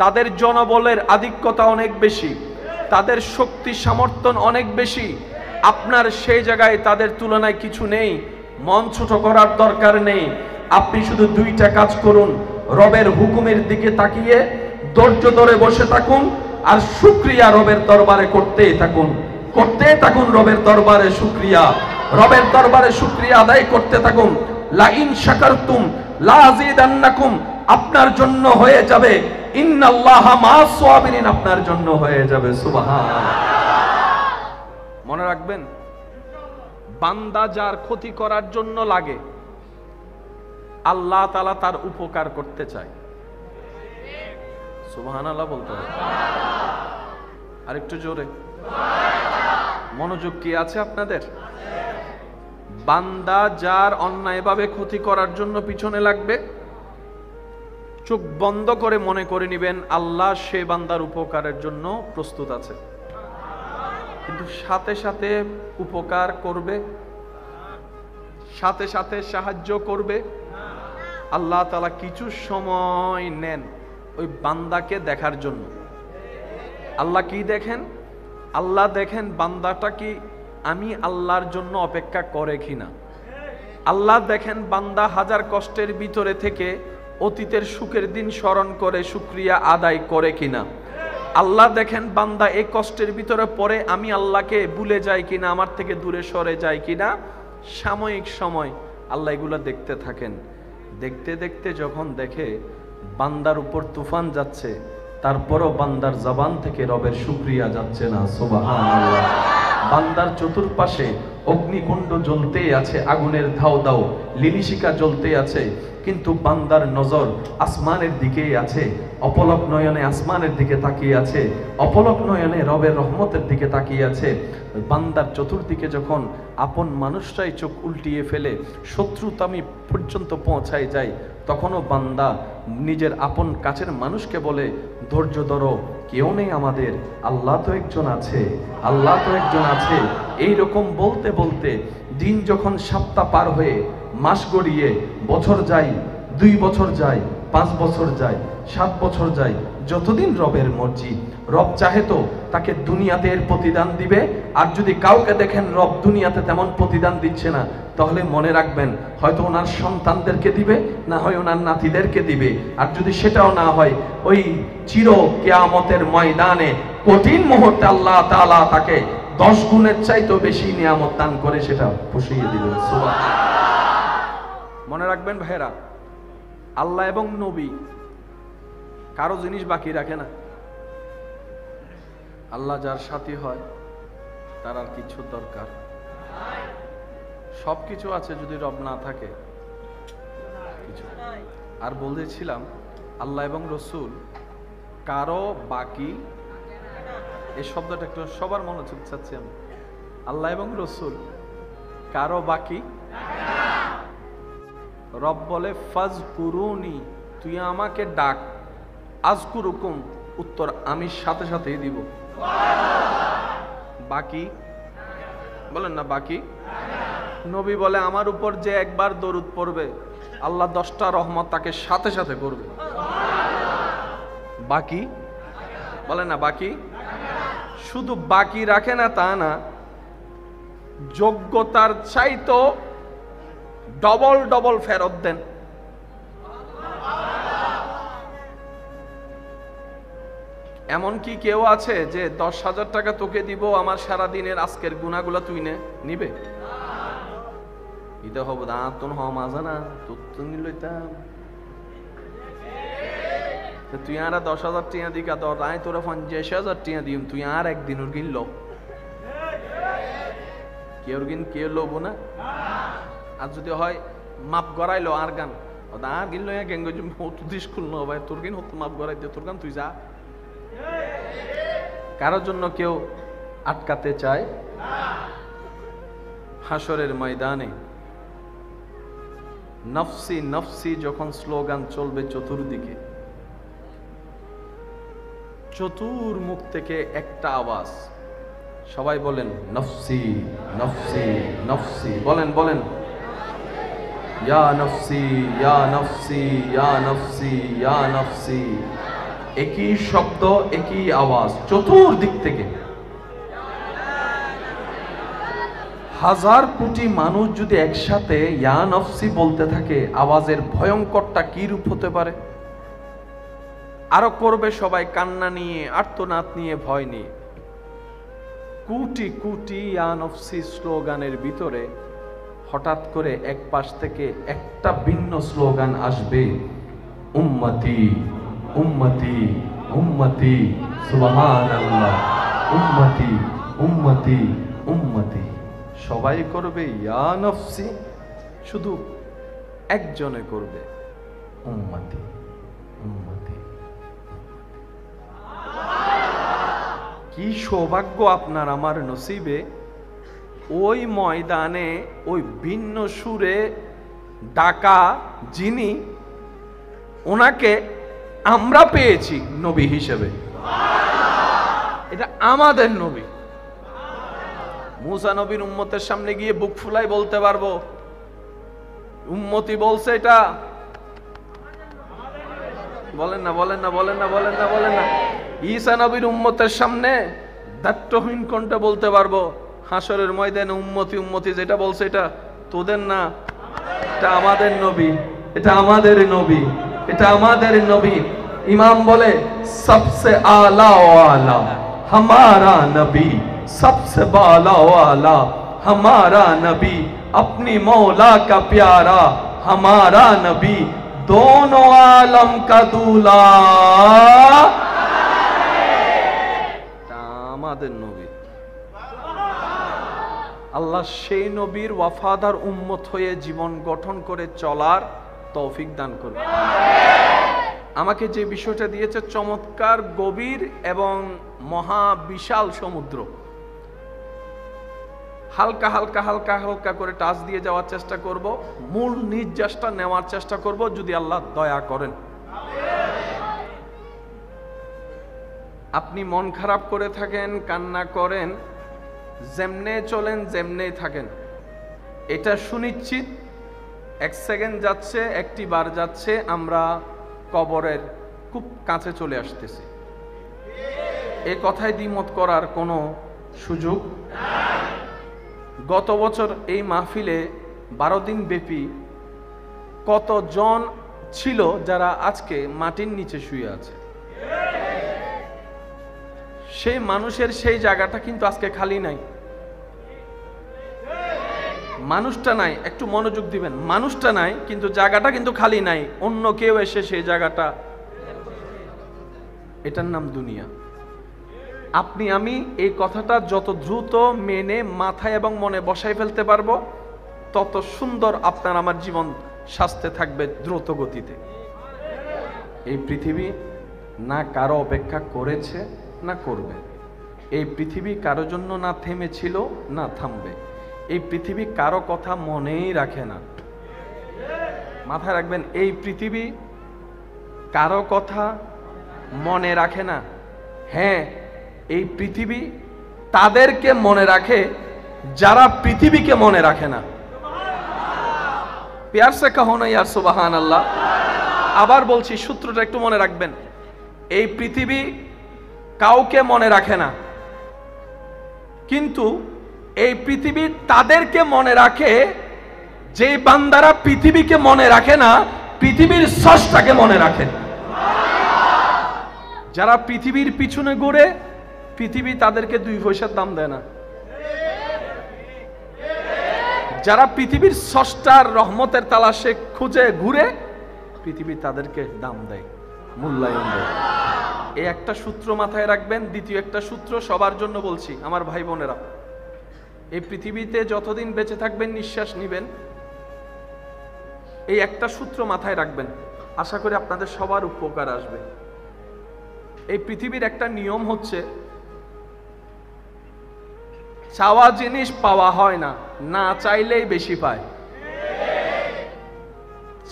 তাদের জনবলের আধিক্যতা অনেক বেশি, তাদের শক্তি সামর্থ্য অনেক বেশি। আপনার সেই জায়গায় তাদের তুলনায় কিছু নেই। মন ছোট করার দরকার নেই। আপনি শুধু 2টা কাজ করুন, রবের হুকুমের দিকে তাকিয়ে ধৈর্য ধরে বসে থাকুন আর শুকরিয়া রবের দরবারে করতেই থাকুন, করতেই থাকুন। রবের দরবারে শুকরিয়া, রবের দরবারে শুকরিয়া আদায় করতে থাকুন। লা ইন শাকারতুম লা আযীদান্নাকুম, আপনার জন্য হয়ে যাবে ইন্নাল্লাহা মা'আস সাবিরিন, আপনার জন্য হয়ে যাবে। সুবহানাল্লাহ। মনে রাখবেন, বান্দা যার ক্ষতি করার জন্য লাগে, আল্লাহ তাআলা তার উপকার করতে চায়। সুবহানাল্লাহ বলতে হবে। আরেকটু জোরে মনোযোগ কি আছে আপনাদের? বান্দা যার অন্যায়ভাবে ক্ষতি করার জন্য পিছনে লাগবে, চোখ বন্ধ করে মনে করে নিবেন আল্লাহ সে বান্দার উপকারের জন্য প্রস্তুত আছে। কিন্তু সাথে সাথে উপকার করবে, সাথে সাথে সাহায্য করবে। আল্লাহ তাআলা কিছু সময় নেন ওই বান্দাকে দেখার জন্য। আল্লাহ কি দেখেন? আল্লাহ দেখেন বান্দাটা কি আমি আল্লাহর জন্য অপেক্ষা করে কিনা। আল্লাহ দেখেন বান্দা হাজার কষ্টের ভিতরে থেকে অতীতের সুখের দিন স্মরণ করে শুকরিয়া আদায় করে কিনা। আল্লাহ দেখেন বান্দা এই কষ্টের ভিতরে পড়ে আমি আল্লাহকে ভুলে যাই কিনা, আমার থেকে দূরে সরে যাই কিনা। সাময়িক সময় আল্লাহ এগুলো দেখতে থাকেন। দেখতে দেখতে যখন দেখে বান্দার উপর তুফান যাচ্ছে, তারপরও বান্দার জবান থেকে রবের শুকরিয়া যাচ্ছে না, সুবহানাল্লাহ। বান্দার চতুর্পাশে অগ্নিকুণ্ড জ্বলতেই আছে, আগুনের ধাও দাও লিলিশিকা জ্বলতে আছে, কিন্তু বান্দার নজর আসমানের দিকেই আছে। অপলক নয়নে আসমানের দিকে তাকিয়ে আছে, অপলক নয়নে রবের রহমতের দিকে তাকিয়ে আছে। বান্দার চতুর্দিকে যখন আপন মানুষরাই চোখ উল্টিয়ে ফেলে, শত্রুতামি পর্যন্ত পৌঁছায় যায়, তখনও বান্দা নিজের আপন কাছের মানুষকে বলে ধৈর্য ধরো, কেউ নেই আমাদের, আল্লাহ তো একজন আছে, আল্লাহ তো একজন আছে। এই রকম বলতে বলতে দিন যখন সপ্তাহ পার হয়ে মাস গড়িয়ে বছর যায়, 2 বছর যায়, 5 বছর যায়, 7 বছর যায়, যতদিন রবের মর্জি। রব চাহে তো তাকে দুনিয়াতে এর প্রতিদান দিবে। আর যদি কাউকে দেখেন রব দুনিয়াতে তেমন প্রতিদান দিচ্ছে না, তাহলে মনে রাখবেন হয়তো ওনার সন্তানদেরকে দিবে, না হয় ওনার নাতিদেরকে দিবে। আর যদি সেটাও না হয়, ওই চির কিয়ামতের ময়দানে কঠিন মুহূর্তে আল্লাহ তাআলা তাকে 10 গুণের চাইতেও বেশি নিয়ামত দান করে সেটা পুষিয়ে দিবেন। সুবহানাল্লাহ। মনে রাখবেন ভাইরা, আল্লাহ এবং নবী কারো জিনিস বাকি রাখে না। আল্লাহ যার সাথী হয় তার আর কিছু দরকার, সবকিছু আছে, যদি রব না থাকে কিছু। আর বলতেছিলাম আল্লাহ এবং রসুল কারো বাকি, এই শব্দটা একটু সবার মনোযোগ চাচ্ছি আমি। আল্লাহ এবং রসুল কারো বাকি। রব বলে ফাজকুরুনি, তুই আমাকে ডাক, আজকুরুকুম, উত্তর আমি সাথে সাথেই দিব। বাকি বলেন না বাকি। নবী বলে আমার উপর যে একবার দরুদ পড়বে আল্লাহ 10টা রহমত তাকে সাথে সাথে করবে। বাকি বলেন না বাকি। শুধু বাকি রাখে না তা না, যোগ্যতার চাইতো ডবল ডবল ফেরত দেন। এমন কি কেউ আছে যে 10,000 টাকা তোকে দিব, আমার সারা দিনের আজকের গুনাহগুলো তুই নিবে? ইদা হব দাঁতন হওয়া মাজা না তোর তো নিলইতাম, তুই আর 10,000 টাকা দিকা তোর আয়, তোরা 50,000 টাকা দিম, তুই আর একদিন ওর গিল কেউ লোবো না। আর যদি হয় মাপ গড়াইলো আর গান আর গিল স্কুল ন ভাই, তোর গিন হতো মাপ গড়াই দে, তোর গান তুই যা। কারোর জন্য কেউ আটকাতে চায়? হাসরের ময়দানে নফসি নফসি যখন স্লোগান চলবে চতুর্দিকে, চতুর্মুখ থেকে একটা আওয়াজ, সবাই বলেন নফসি নফসি নফসি, বলেন বলেন ইয়া নফসি ইয়া নফসি ইয়া নফসি ইয়া নফসি। একই শব্দ, একই আওয়াজ চতুর্দিক থেকে। হাজার কোটি মানুষ যদি একসাথে ইয়া নফসি বলতে থাকে, আওয়াজের ভয়ঙ্করটা কি রূপ হতে পারে। আরো করবে সবাই কান্না নিয়ে, আর্তনাদ নিয়ে, ভয় নিয়ে। কোটি কোটি ইয়া নফসি স্লোগানের ভিতরে হঠাৎ করে এক পাশ থেকে একটা ভিন্ন স্লোগান আসবে, উম্মতি উম্মতি উম্মতি, সুবহানাল্লাহ, উম্মতি উম্মতি উম্মতি। সবাই করবে ইয়া নফসি, শুধু একজনে করবে উম্মতি উম্মতি। কি সৌভাগ্য আপনার আমার নসিবে, ওই ময়দানে ওই ভিন্ন সুরে ডাকা যিনি, ওনাকে আমরা পেয়েছি নবী হিসেবে। এটা আমাদের নবী। মুসা নবীর উম্মতের সামনে গিয়ে বুক ফুলাই বলতে পারবো উম্মতি বলছে এটা? বলেন না বলেন না বলেন না বলেন না বলেন না। ঈসা নবীর উম্মতের সামনে দায়িত্বহীন কণ্ঠে বলতে পারবো হাসরের ময়দানে উম্মতি উম্মতি যেটা বলছে এটা তোদের না, এটা আমাদের নবী, এটা আমাদের নবী, এটা আমাদের নবী। ইমাম বলে সবসে আলা ওয়ালা हमारा नबी, सबसे बाला वाला हमारा नबी, अपनी मौला का प्यारा हमारा नबी, दोनों आलम का दूल्हा আমাদের নবী। আল্লাহ সেই নবীর ওয়াফাদার উম্মত হয়ে জীবন গঠন করে চলার তৌফিক দান করুন। আমাকে যে বিষয়টা দিয়েছে চমৎকার, গভীর এবং মহা বিশাল সমুদ্র, হালকা হালকা হালকা হালকা করে টাচ দিয়ে যাওয়ার চেষ্টা করব, মূল নির্যাসটা নেওয়ার চেষ্টা করব যদি আল্লাহ দয়া করেন। আপনি মন খারাপ করে থাকেন, কান্না করেন, যেমনে চলেন যেমনেই থাকেন, এটা সুনিশ্চিত এক সেকেন্ড যাচ্ছে, একটি বার যাচ্ছে, আমরা কবরের খুব কাছে চলে আসতেছি। এ কথায় দ্বিমত করার কোনো সুযোগ। গত বছর এই মাহফিলে 12 দিন ব্যাপী কতজন ছিল যারা আজকে মাটির নিচে শুয়ে আছে? সেই মানুষের সেই জায়গাটা কিন্তু আজকে খালি নাই। মানুষটা নাই, একটু মনোযোগ দিবেন, মানুষটা নাই কিন্তু জায়গাটা কিন্তু খালি নাই, অন্য কেউ এসে সেই জায়গাটা, এটার নাম দুনিয়া। আপনি আমি এই কথাটা যত দ্রুত মেনে মাথায় এবং মনে বসাই ফেলতে পারবো, তত সুন্দর আপনার আমার জীবন স্বাস্থ্যে থাকবে দ্রুত গতিতে। এই পৃথিবী না কারো অপেক্ষা করেছে না করবে, এই পৃথিবী কারো জন্য না থেমেছিল না থামবে, এই পৃথিবী কারো কথা মনেই রাখে না। মাথায় রাখবেন, এই পৃথিবী কারো কথা মনে রাখে না। হ্যাঁ, এই পৃথিবী তাদেরকে মনে রাখে যারা পৃথিবীকে মনে রাখে না। প্যার সে কহো না ইয়ার সুবহান আল্লাহ। আবার বলছি, সূত্রটা একটু মনে রাখবেন, এই পৃথিবী কাউকে মনে রাখে না, কিন্তু এই পৃথিবী তাদেরকে মনে রাখে যে বান্দারা পৃথিবীকে মনে রাখে না, পৃথিবীর স্রষ্টাকে মনে রাখে। যারা পৃথিবীর পিছনে ঘুরে, পৃথিবী তাদেরকে 2 পয়সার দাম দেয় না। যারা পৃথিবীর স্রষ্টার রহমতের তালাশে খুঁজে ঘুরে, পৃথিবী তাদেরকে দাম দেয়, মূল্যায়ন দেয়। এই একটা সূত্র মাথায় রাখবেন। দ্বিতীয় একটা সূত্র সবার জন্য বলছি, আমার ভাই বোনেরা, এই পৃথিবীতে যতদিন বেঁচে থাকবেন, নিঃশ্বাস নিবেন, এই একটা সূত্র মাথায় রাখবেন, আশা করি আপনাদের সবার উপকার আসবে। এই পৃথিবীর একটা নিয়ম হচ্ছে, চাওয়া জিনিস পাওয়া হয় না, না চাইলেই বেশি পায়।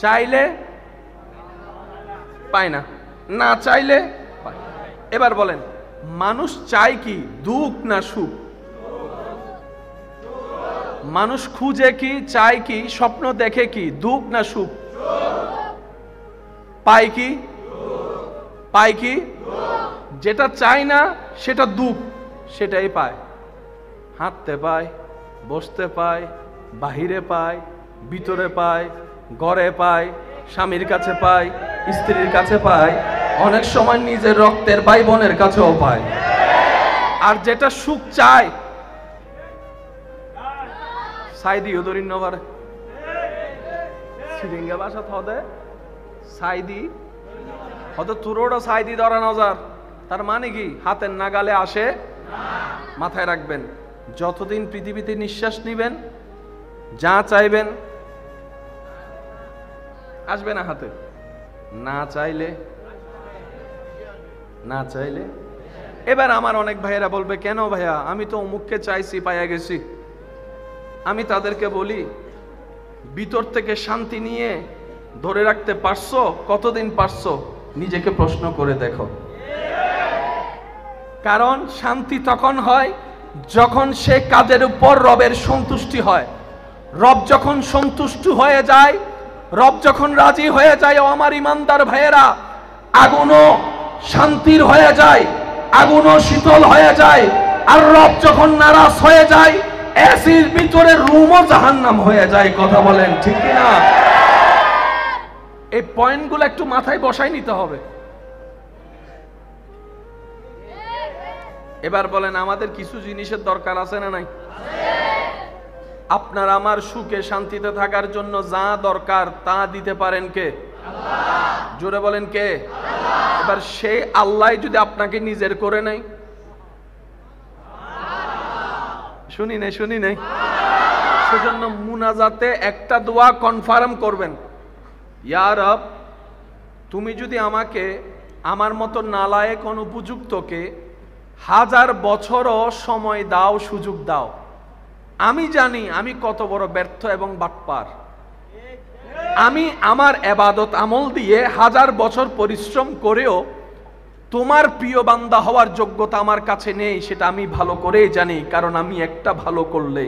চাইলে পায় না, না চাইলে পায়। এবার বলেন, মানুষ চায় কি, দুঃখ না সুখ? মানুষ খুঁজে কি, চায় কি, স্বপ্ন দেখে কি, দুঃখ না সুখ? পায় কি? পায় কি? যেটা চায় না সেটা দুঃখ, সেটাই পায়। হাঁটতে পায়, বসতে পায়, বাহিরে পায়, ভিতরে পায়, ঘরে পায়, স্বামীর কাছে পায়, স্ত্রীর কাছে পায়, অনেক সময় নিজের রক্তের ভাই বোনের কাছেও পায়। আর যেটা সুখ চায়, সাইদি ওদরিন্নবার সিরিঙ্গা ভাষা থদে সাইদি হয়তো তুরোড়ো সাইদি ধরা নজার, তার মানে কি হাতের নাগালে আসে। মাথায় রাখবেন, যতদিন পৃথিবীতে নিঃশ্বাস নিবেন, যা চাইবেন আসবে না হাতে, না চাইলে না চাইলে। এবার আমার অনেক ভাইয়েরা বলবে, কেন ভাইয়া, আমি তো অমুককে চাইছি, পাইয়া গেছি। আমি তাদেরকে বলি, ভিতর থেকে শান্তি নিয়ে ধরে রাখতে পারছো? কতদিন পারছো? নিজেকে প্রশ্ন করে দেখো। কারণ শান্তি তখন হয় যখন সে কাজের উপর রবের সন্তুষ্টি হয়। রব যখন সন্তুষ্ট হয়ে যায়, রব যখন রাজি হয়ে যায়, ও আমার ইমানদার ভাইয়েরা, আগুনও শান্তির হয়ে যায়, আগুনও শীতল হয়ে যায়। আর রব যখন নারাজ হয়ে যায়, এসির ভিতরে রুমও জাহান্নাম হয়ে যায়। কথা বলেন ঠিক কিনা? এই পয়েন্টগুলো একটু মাথায় বসাই নিতে হবে। এবার বলেন, আমাদের কিছু জিনিসের দরকার আছে না নাই? আপনার আমার সুখে শান্তিতে থাকার জন্য যা দরকার তা দিতে পারেন কে? আল্লাহ। জোরে বলেন কে? আল্লাহ। এবার সেই আল্লাহ যদি আপনাকে নিজের করে নেয়, শুনি নাই, সেজন্য মুনাজাতে একটা দোয়া কনফার্ম করবেন, ইয়া রব, তুমি যদি আমাকে আমার মতো নালায়েক অনুপযুক্তকে 1000 বছরও সময় দাও, সুযোগ দাও, আমি জানি আমি কত বড় ব্যর্থ এবং বাটপার, আমি আমার ইবাদত আমল দিয়ে 1000 বছর পরিশ্রম করেও তোমার প্রিয় বান্দা হওয়ার যোগ্যতা আমার কাছে নেই, সেটা আমি ভালো করেই জানি, কারণ আমি একটা ভালো করলে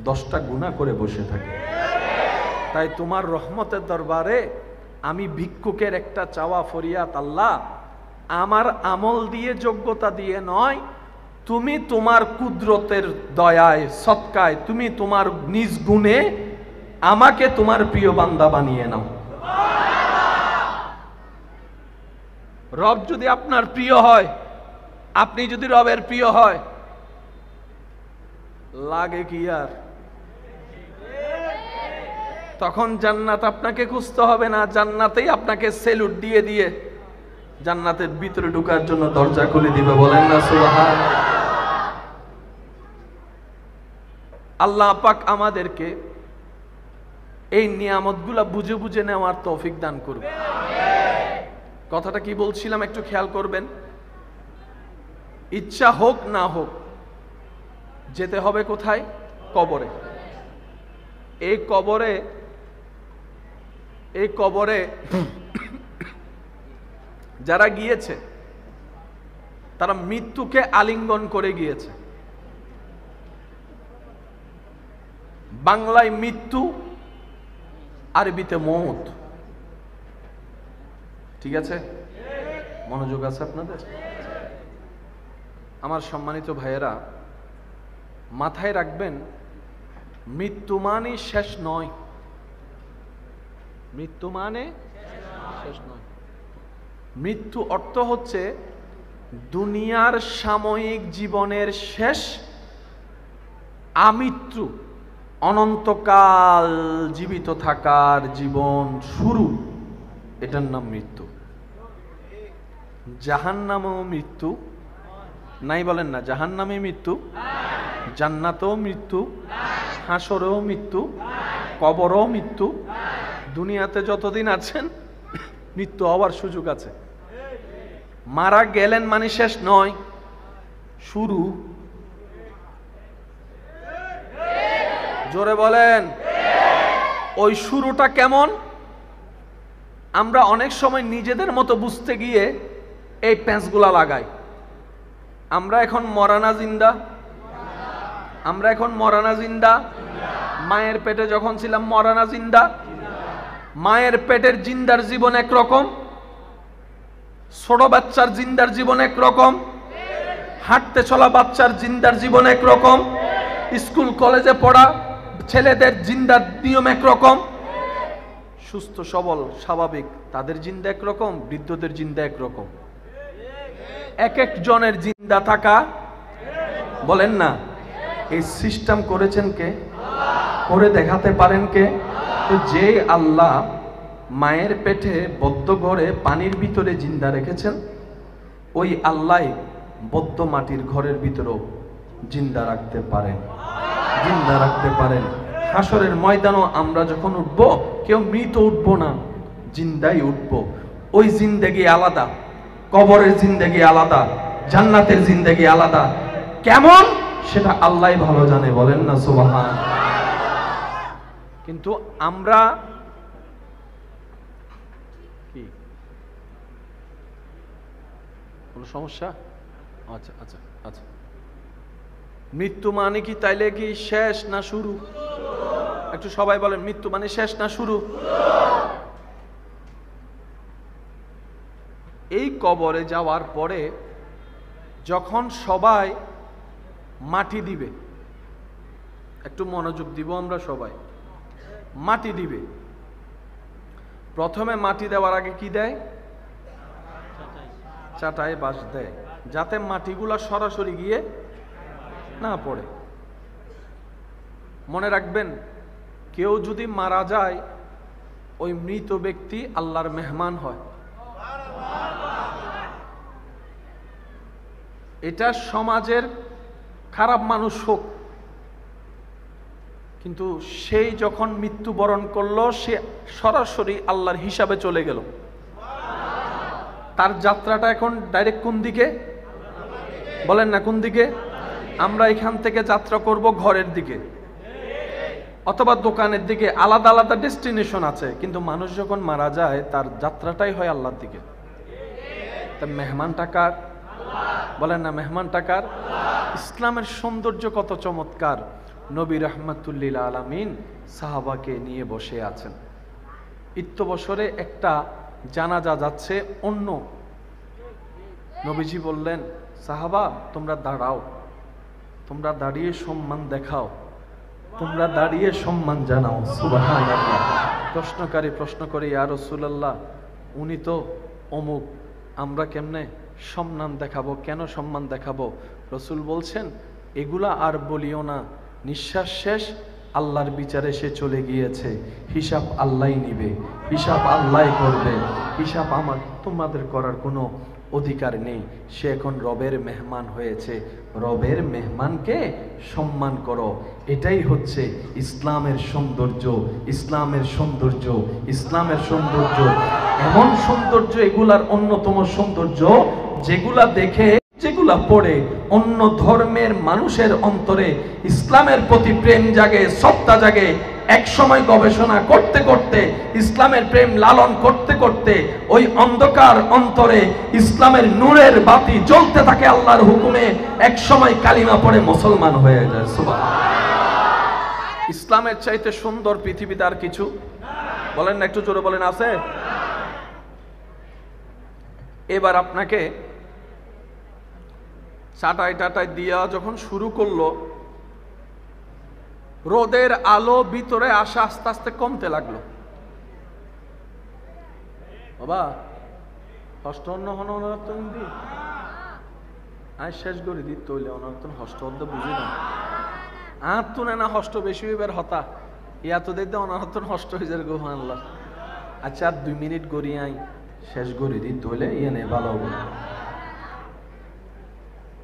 10টা গুনাহ করে বসে থাকি। তাই তোমার রহমতের দরবারে আমি ভিক্ষুকের একটা চাওয়া ফরিয়াদ, আল্লাহ, আমার আমল দিয়ে যোগ্যতা দিয়ে নয়, তুমি তোমার কুদরতের দয়ায় সদকায় তুমি তোমার নিজ গুণে আমাকে তোমার প্রিয় বান্দা বানিয়ে নাও। রব যদি আপনার প্রিয় হয়, আপনি যদি রবের প্রিয় হয়, লাগে কি আর? তখন জান্নাত আপনাকে খুঁজতে হবে না, জান্নাতেই আপনাকে সেলুট দিয়ে দিয়ে জান্নাতের ভিতরে ঢোকার জন্য দরজা খুলে দিবে। বলেন না সুবহানাল্লাহ। আল্লাহ পাক আমাদেরকে এই নিয়ামতগুলা বুঝে বুঝে নেওয়ার তৌফিক দান করুন। কথাটা কি বলছিলাম একটু খেয়াল করবেন। ইচ্ছা হোক না হোক যেতে হবে কোথায়? কবরে। এই কবরে যারা গিয়েছে তারা মৃত্যুকে আলিঙ্গন করে গিয়েছে। বাংলায় মৃত্যু, আরবিতে মৌত। ঠিক আছে? মনোযোগ আছে আপনাদের? আমার সম্মানিত ভাইয়েরা, মাথায় রাখবেন, মৃত্যু মানে শেষ নয়। মৃত্যু মানে শেষ নয়। মৃত্যু অর্থ হচ্ছে দুনিয়ার সাময়িক জীবনের শেষ, আমৃত্যু অনন্তকাল জীবিত থাকার জীবন শুরু, এটার নাম মৃত্যু। জাহান্নামেও মৃত্যু নাই, বলেন না? জাহান্নামে মৃত্যু, জান্নাতেও মৃত্যু, হাসরেও মৃত্যু, কবরও মৃত্যু। দুনিয়াতে যতদিন আছেন মৃত্যু হওয়ার সুযোগ আছে। মারা গেলেন মানে শেষ নয়, শুরু। জোরে বলেন। ওই শুরুটা কেমন? আমরা অনেক সময় নিজেদের মতো বুঝতে গিয়ে এই প্যাঁচগুলা লাগাই। আমরা এখন মরানা জিন্দা, আমরা এখন মরানা জিন্দা। মায়ের পেটে যখন ছিলাম মরানা জিন্দা। মায়ের পেটের জিন্দার জীবন একরকম, ছোট বাচ্চার জিন্দার জীবন একরকম, হাঁটতে চলা বাচ্চার জিন্দার জীবন একরকম, স্কুল কলেজে পড়া ছেলেদের জিন্দার নিয়ম একরকম, সুস্থ সবল স্বাভাবিক তাদের জিন্দা একরকম, বৃদ্ধদের জিন্দা একরকম। এক একজনের জিন্দা থাকা, বলেন না, এই সিস্টেম করেছেন কে? করে দেখাতে পারেন কে? তো যে আল্লাহ মায়ের পেটে বদ্ধ ঘরে পানির ভিতরে জিন্দা রেখেছেন, ওই আল্লাহ বদ্ধ মাটির ঘরের ভিতরেও জিন্দা রাখতে পারেন, জিন্দা রাখতে পারেন। হাসরের ময়দানও আমরা যখন উঠবো, কেউ মৃত উঠবো না, জিন্দাই উঠবো। ওই জিন্দেগি আলাদা, কবরের জিন্দেগি আলাদা, জান্নাতের জিন্দেগি আলাদা। কেমন সেটা আল্লাহ ভালো জানে। বলেন না সুবহানাল্লাহ। কিন্তু আমরা কি কোনো সমস্যা? আচ্ছা আচ্ছা আচ্ছা। মৃত্যু মানে কি তাইলে কি শেষ না শুরু? একটু সবাই বলেন, মৃত্যু মানে শেষ না শুরু? এই কবরে যাওয়ার পরে যখন সবাই মাটি দিবে, একটু মনোযোগ দিব আমরা সবাই। মাটি দিবে, প্রথমে মাটি দেওয়ার আগে কি দেয়? চাটাই বাঁশ দেয়, যাতে মাটিগুলা সরাসরি গিয়ে না পড়ে। মনে রাখবেন, কেউ যদি মারা যায়, ওই মৃত ব্যক্তি আল্লাহর মেহমান হয়। এটা সমাজের খারাপ মানুষ হোক, কিন্তু সেই যখন মৃত্যুবরণ করলো, সে সরাসরি আল্লাহর হিসাবে চলে গেল। তার যাত্রাটা এখন ডাইরেক্ট কোন দিকে? বলেন না কোন দিকে? আমরা এখান থেকে যাত্রা করব ঘরের দিকে অথবা দোকানের দিকে, আলাদা আলাদা ডেস্টিনেশন আছে, কিন্তু মানুষ যখন মারা যায় তার যাত্রাটাই হয় আল্লাহর দিকে। তা মেহমানটা কার? বলেন না মেহমানটা কার? ইসলামের সৌন্দর্য কত চমৎকার! নবী রাহমাতুল লিল আলামিন সাহাবাকে নিয়ে বসে আছেন। ইত্যবসরে একটা জানাজা যাচ্ছে অন্য। নবীজি বললেন, সাহাবা তোমরা দাঁড়াও, তোমরা দাঁড়িয়ে সম্মান দেখাও, তোমরা দাঁড়িয়ে সম্মান জানাও। সুবহানাল্লাহ। প্রশ্নকারী প্রশ্ন করে, ইয়া রাসূলুল্লাহ, উনি তো অমুক, আমরা কেমনে সম্মান দেখাবো? কেন সম্মান দেখাবো? রসূল বলছেন, এগুলা আর বলিও না, নিঃশ্বাস শেষ, আল্লাহর বিচারে সে চলে গিয়েছে, হিসাব আল্লাহই নিবে, হিসাব আল্লাহই করবে, হিসাব তোমাদের করার কোনো অধিকার নেই। সে এখন রবের মেহমান হয়েছে, রবের মেহমানকে সম্মান করো। এটাই হচ্ছে ইসলামের সৌন্দর্য। ইসলামের সৌন্দর্য, ইসলামের সৌন্দর্য এমন সৌন্দর্য, এগুলার অন্যতম সৌন্দর্য, যেগুলা দেখে, যেগুলা পড়ে অন্য ধর্মের মানুষের অন্তরে ইসলামের প্রতি প্রেম জাগে, শ্রদ্ধা জাগে। এক সময় গবেষণা করতে করতে, ইসলামের প্রেম লালন করতে করতে ওই অন্ধকার অন্তরে ইসলামের নূরের বাতি জ্বলতে থাকে আল্লাহর হুকুমে। এক সময় কালিমা পড়ে মুসলমান হয়ে যায়। সুবহানাল্লাহ। ইসলামের চাইতে সুন্দর পৃথিবীতে আর কিছু? বলেন না, একটু জোরে বলেন, আছে? এবার আপনাকে চাটাই টাটাই দিয়া যখন শুরু করলো, রোদের আলো ভিতরে আসা আস্তে আস্তে কমতে লাগলো। বাবা হষ্ট অন্য হন অনর্থন দি আয় শেষ করে দিত তৈলে অনর্থন হষ্ট অর্ধ বুঝি না আর তুনে না হষ্ট বেশি হইবার হতা ইয়া তো দেখতে অনর্থন হষ্ট হয়ে যায়। গোহান আল্লাহ। আচ্ছা আর 2 মিনিট গড়ি আই শেষ করে দিত তৈলে ইয়ে নে ভালো হবো।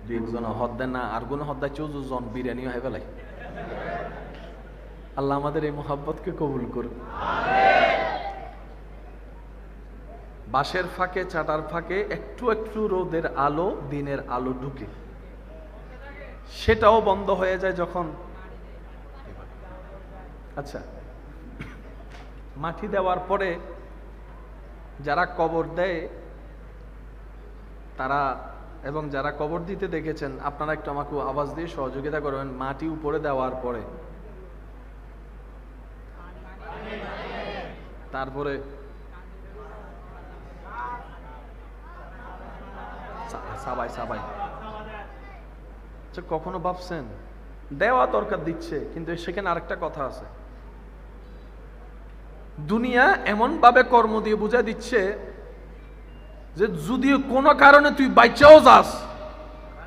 2-1 জন হদ্দা না আর কোনো হদ্দা 14 জন বিরিয়ানি হয়ে ফেলাই। আল্লাহ আমাদের এই মোহাব্বতকে কবুল করুন। বাঁশের ফাঁকে, চাটার ফাঁকে একটু একটু রোদের আলো, দিনের আলো ঢুকে, সেটাও বন্ধ হয়ে যায় যখন। আচ্ছা, মাটি দেওয়ার পরে যারা কবর দেয় তারা, এবং যারা কবর দিতে দেখেছেন, আপনারা একটু আমাকে আওয়াজ দিয়ে সহযোগিতা করবেন। মাটি উপরে দেওয়ার পরে তারপরে সাবাই সাবাই কখনো ভাবছেন দেওয়া দরকার, দিচ্ছে, কিন্তু সেখানে আরেকটা কথা আছে। দুনিয়া এমন ভাবে কর্ম দিয়ে বুঝা দিচ্ছে যে যদি কোনো কারণে তুই বাইচাও যাস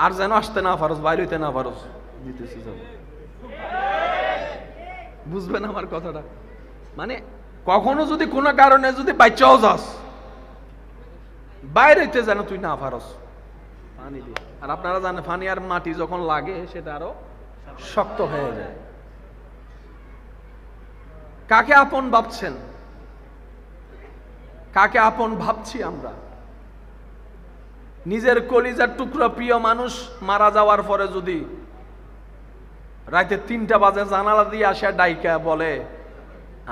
আর যেন আসতে না পারস, বাইরে হইতে না পারস, দিতেছি যাব। বুঝবেন আমার কথাটা? মানে কখনো যদি কোনো কারণে যদি বাইচাও যাস, বাইরে হইতে যেন তুই না পারস পানি দিয়ে। আর আপনারা জানেন পানি আর মাটি যখন লাগে সেটা আরো শক্ত হয়ে যায়। কাকে আপন ভাবছেন? কাকে আপন ভাবছি আমরা? নিজের কলিজার টুকরা প্রিয় মানুষ মারা যাওয়ার পরে যদি রাতে 3টা বাজে জানালা দিয়ে আসে ডাইকা বলে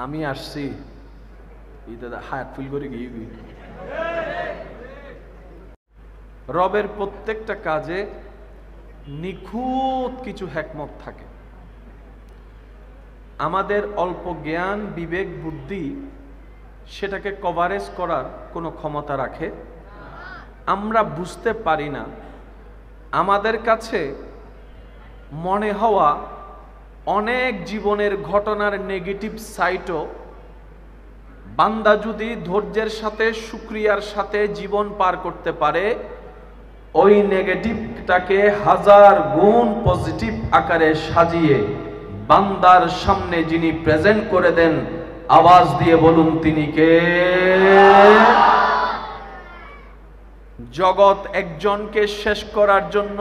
আমি আসছি, হায়াত ফিল করে গিয়ে রবের প্রত্যেকটা কাজে নিখুঁত কিছু হিকমত থাকে। আমাদের অল্প জ্ঞান, বিবেক, বুদ্ধি সেটাকে কভারেজ করার কোনো ক্ষমতা রাখে। আমরা বুঝতে পারি না। আমাদের কাছে মনে হওয়া অনেক জীবনের ঘটনার নেগেটিভ সাইটও বান্দা যদি ধৈর্যের সাথে শুকরিয়ার সাথে জীবন পার করতে পারে, ওই নেগেটিভটাকে 1000 গুণ পজিটিভ আকারে সাজিয়ে বান্দার সামনে যিনি প্রেজেন্ট করে দেন, আওয়াজ দিয়ে বলুন তিনি কে? জগৎ একজনকে শেষ করার জন্য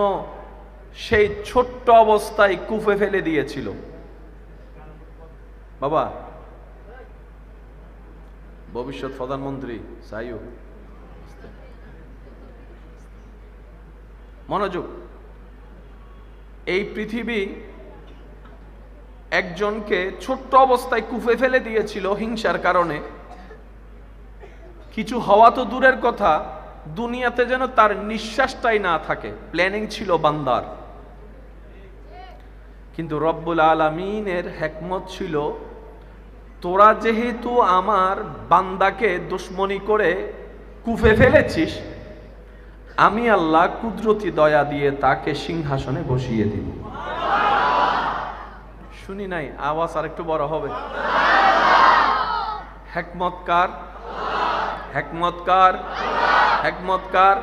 সেই ছোট্ট অবস্থায় কুফে ফেলে দিয়েছিল। বাবা, ভবিষ্যৎ প্রধানমন্ত্রী সাইয়ু, মনোযোগ। এই পৃথিবী একজনকে ছোট্ট অবস্থায় কুফে ফেলে দিয়েছিল হিংসার কারণে। কিছু হওয়া তো দূরের কথা, দুনিয়াতে যেন তার নিঃশ্বাসটাই না থাকে, প্ল্যানিং ছিল বান্দার। কিন্তু রব্বুল আলামিনের হিকমত ছিল, তোরা যেহেতু আমার বান্দাকে দুশমনি করে কুফে ফেলেছিস, আমি আল্লাহ কুদরতি দয়া দিয়ে তাকে সিংহাসনে বসিয়ে দিব। শুনি নাই, আওয়াজ আর একটু বড় হবে। হিকমত কার? হিকমত কার? হিকমত কার?